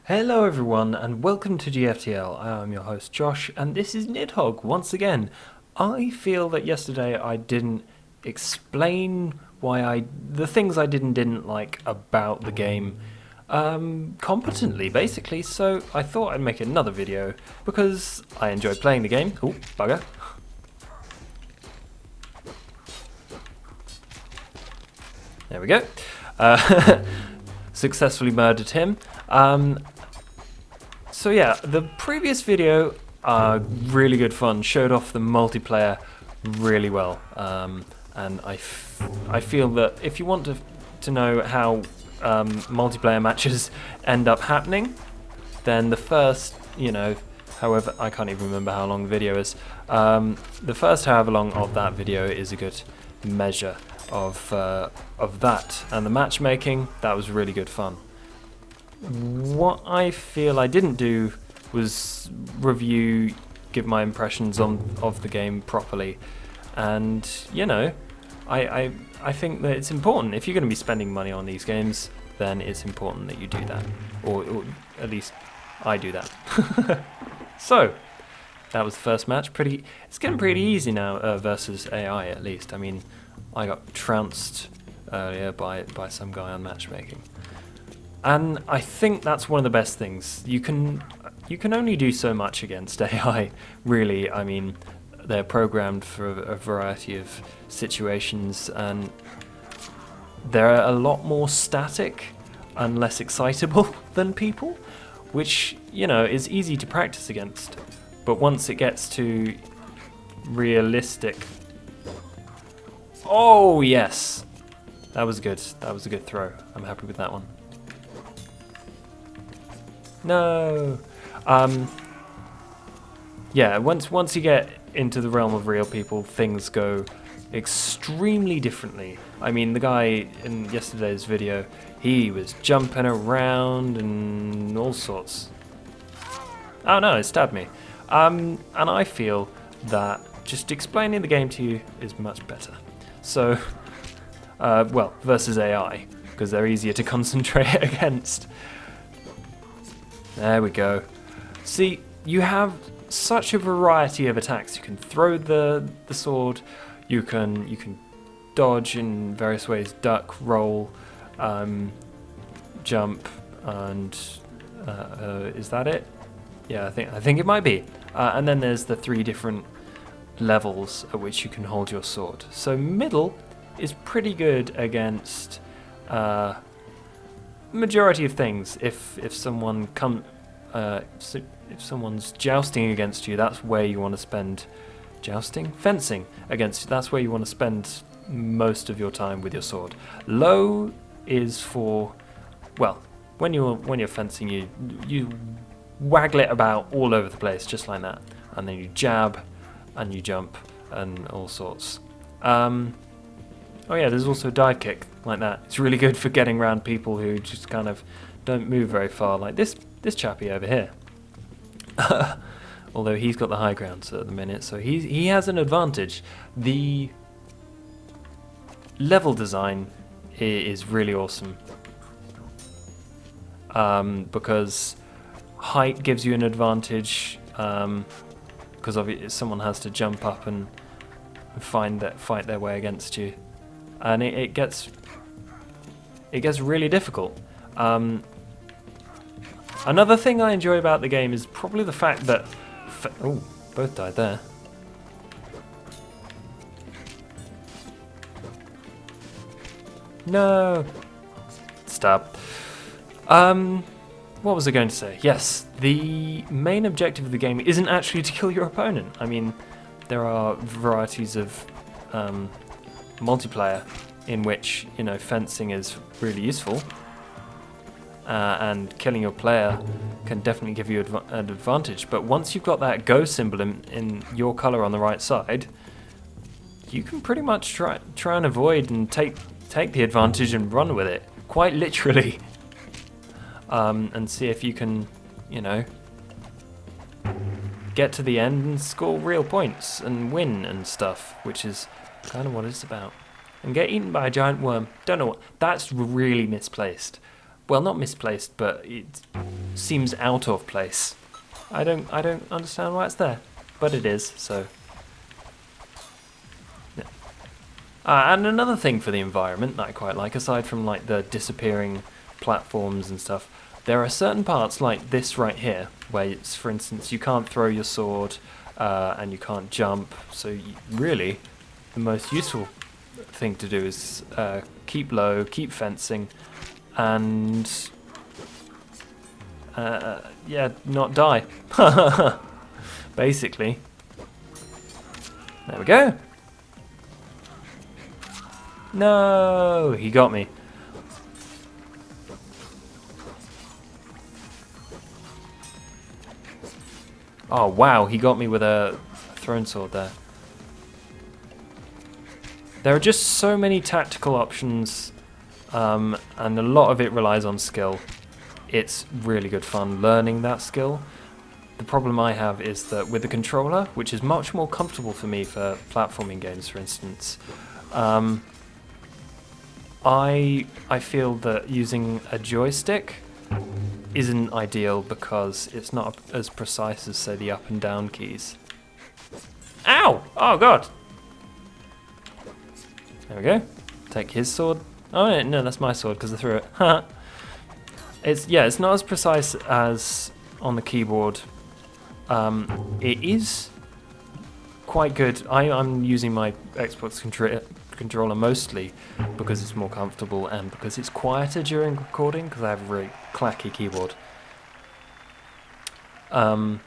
Hello everyone and welcome to GFTL. I'm your host Josh and this is Nidhogg once again. I feel that yesterday I didn't explain the things I didn't like about the game competently basically, so I thought I'd make another video because I enjoy playing the game. Oh, bugger. There we go. Successfully murdered him. So yeah, the previous video, really good fun, showed off the multiplayer really well, and I feel that if you want to know how multiplayer matches end up happening, then the first, however, I can't even remember how long the video is, the first however long of that video is a good measure of that, and the matchmaking, that was really good fun. What I feel I didn't do was give my impressions of the game properly, and I think that it's important if you're going to be spending money on these games, then it's important that you do that, or at least I do that. So that was the first match. It's getting pretty easy now versus AI at least. I mean, I got trounced earlier by some guy on matchmaking. And I think that's one of the best things. You can only do so much against AI, really. I mean, they're programmed for a variety of situations, and they're a lot more static and less excitable than people, which, is easy to practice against. But once it gets to realistic... Oh, yes! That was good. That was a good throw. I'm happy with that one. No. Yeah, once you get into the realm of real people, things go extremely differently. I mean, the guy in yesterday's video, he was jumping around and all sorts. Oh no, it stabbed me. And I feel that just explaining the game to you is much better. So, well, versus AI, because they're easier to concentrate against. There we go. See, you have such a variety of attacks. You can throw the sword, you can dodge in various ways, duck, roll, jump, and is that it? Yeah, I think it might be. And then there's the 3 different levels at which you can hold your sword. So middle is pretty good against majority of things. If someone if someone's jousting against you, that's where you want to spend fencing against you. That's where you want to spend most of your time with your sword. Low is for, well, when you're fencing, you waggle it about all over the place just like that, and then you jab and you jump and all sorts. Oh yeah, there's also a dive kick like that. It's really good for getting around people who just kind of don't move very far, like this chappie over here. Although he's got the high ground at the minute, so he has an advantage. The level design is really awesome, because height gives you an advantage, because obviously someone has to jump up and fight their way against you, and it gets really difficult. Another thing I enjoy about the game is probably the fact that... Oh, both died there. No! Stab. What was I going to say? Yes, the main objective of the game isn't actually to kill your opponent. I mean, there are varieties of multiplayer in which, fencing is really useful. And killing your player can definitely give you an advantage. But once you've got that go symbol in your color on the right side, you can pretty much try and avoid and take the advantage and run with it, quite literally. And see if you can, get to the end and score real points and win and stuff, which is kind of what it's about. And get eaten by a giant worm. Don't know what. That's really misplaced. well, not misplaced, but it seems out of place. I don't understand why it's there, but it is. So, yeah. And another thing for the environment that I quite like, aside from like the disappearing platforms and stuff, there are certain parts like this right here, where it's, for instance, you can't throw your sword and you can't jump. So really, the most useful thing to do is keep low, keep fencing, and yeah, not die. Basically. There we go. No, he got me. Oh wow, he got me with a thrown sword there. There are just so many tactical options, and a lot of it relies on skill. It's really good fun learning that skill. The problem I have is that with the controller, which is much more comfortable for me for platforming games, for instance, I feel that using a joystick isn't ideal because it's not as precise as, say, the up and down keys. Ow! Oh god! There we go. Take his sword. Oh no, that's my sword because I threw it. It's not as precise as on the keyboard. It is quite good. I'm using my Xbox controller mostly because it's more comfortable and because it's quieter during recording because I have a really clacky keyboard. And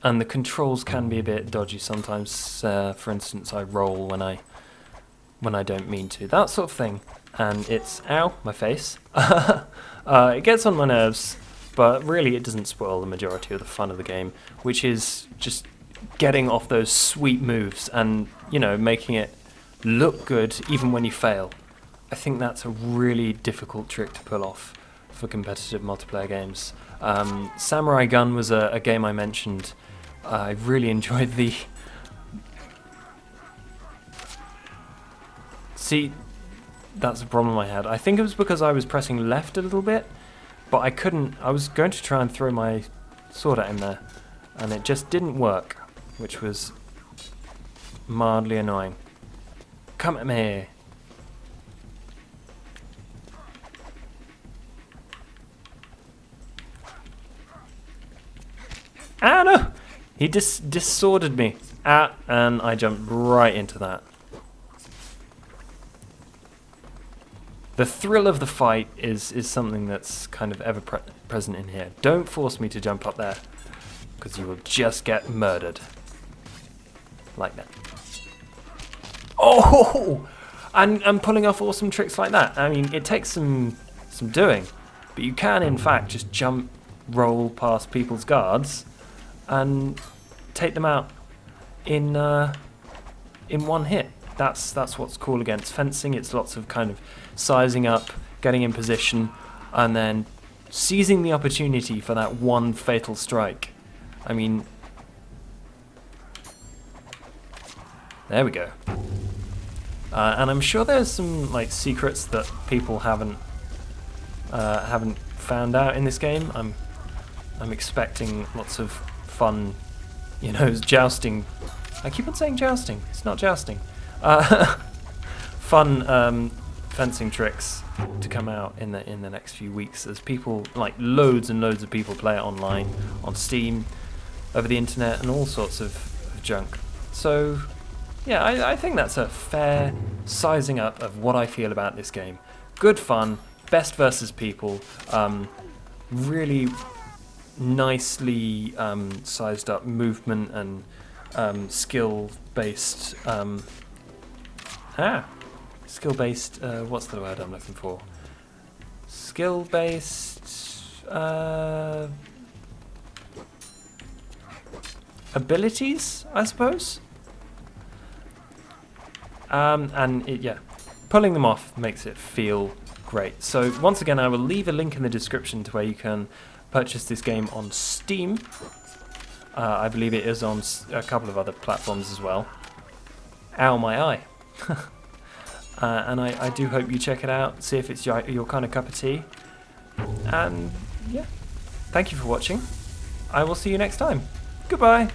the controls can be a bit dodgy sometimes. For instance, I roll when I don't mean to. That sort of thing. And it's, ow, my face. It gets on my nerves, but really it doesn't spoil the majority of the fun of the game, which is just getting off those sweet moves and, you know, making it look good even when you fail. I think that's a really difficult trick to pull off for competitive multiplayer games. Samurai Gun was a game I mentioned. I really enjoyed the... See, that's the problem I had. I think it was because I was pressing left a little bit, but I couldn't. I was going to try and throw my sword at him there, and it just didn't work, which was mildly annoying. Come at me. Ah, no! He dis-sworded me. Ah, and I jumped right into that. The thrill of the fight is something that's kind of ever present in here. Don't force me to jump up there, because you will just get murdered. Like that. Oh! And pulling off awesome tricks like that. I mean, it takes some doing, but you can, in fact, just jump, roll past people's guards, and take them out in one hit. That's what's cool against fencing. It's lots of kind of sizing up, getting in position, and then seizing the opportunity for that one fatal strike. I mean, there we go. And I'm sure there's some like secrets that people haven't found out in this game. I'm expecting lots of fun, you know, jousting. I keep on saying jousting. It's not jousting. Fun fencing tricks to come out in the next few weeks as people, like loads and loads of people, play it online, on Steam, over the internet, and all sorts of junk. So yeah, I think that's a fair sizing up of what I feel about this game. Good fun, best versus people, really nicely sized up movement and skill-based skill-based, what's the word I'm looking for? Skill-based abilities, I suppose? And yeah, pulling them off makes it feel great. So once again, I will leave a link in the description to where you can purchase this game on Steam. I believe it is on a couple of other platforms as well. Ow, my eye. And I do hope you check it out, see if it's your kind of cup of tea. And yeah, thank you for watching. I will see you next time. Goodbye.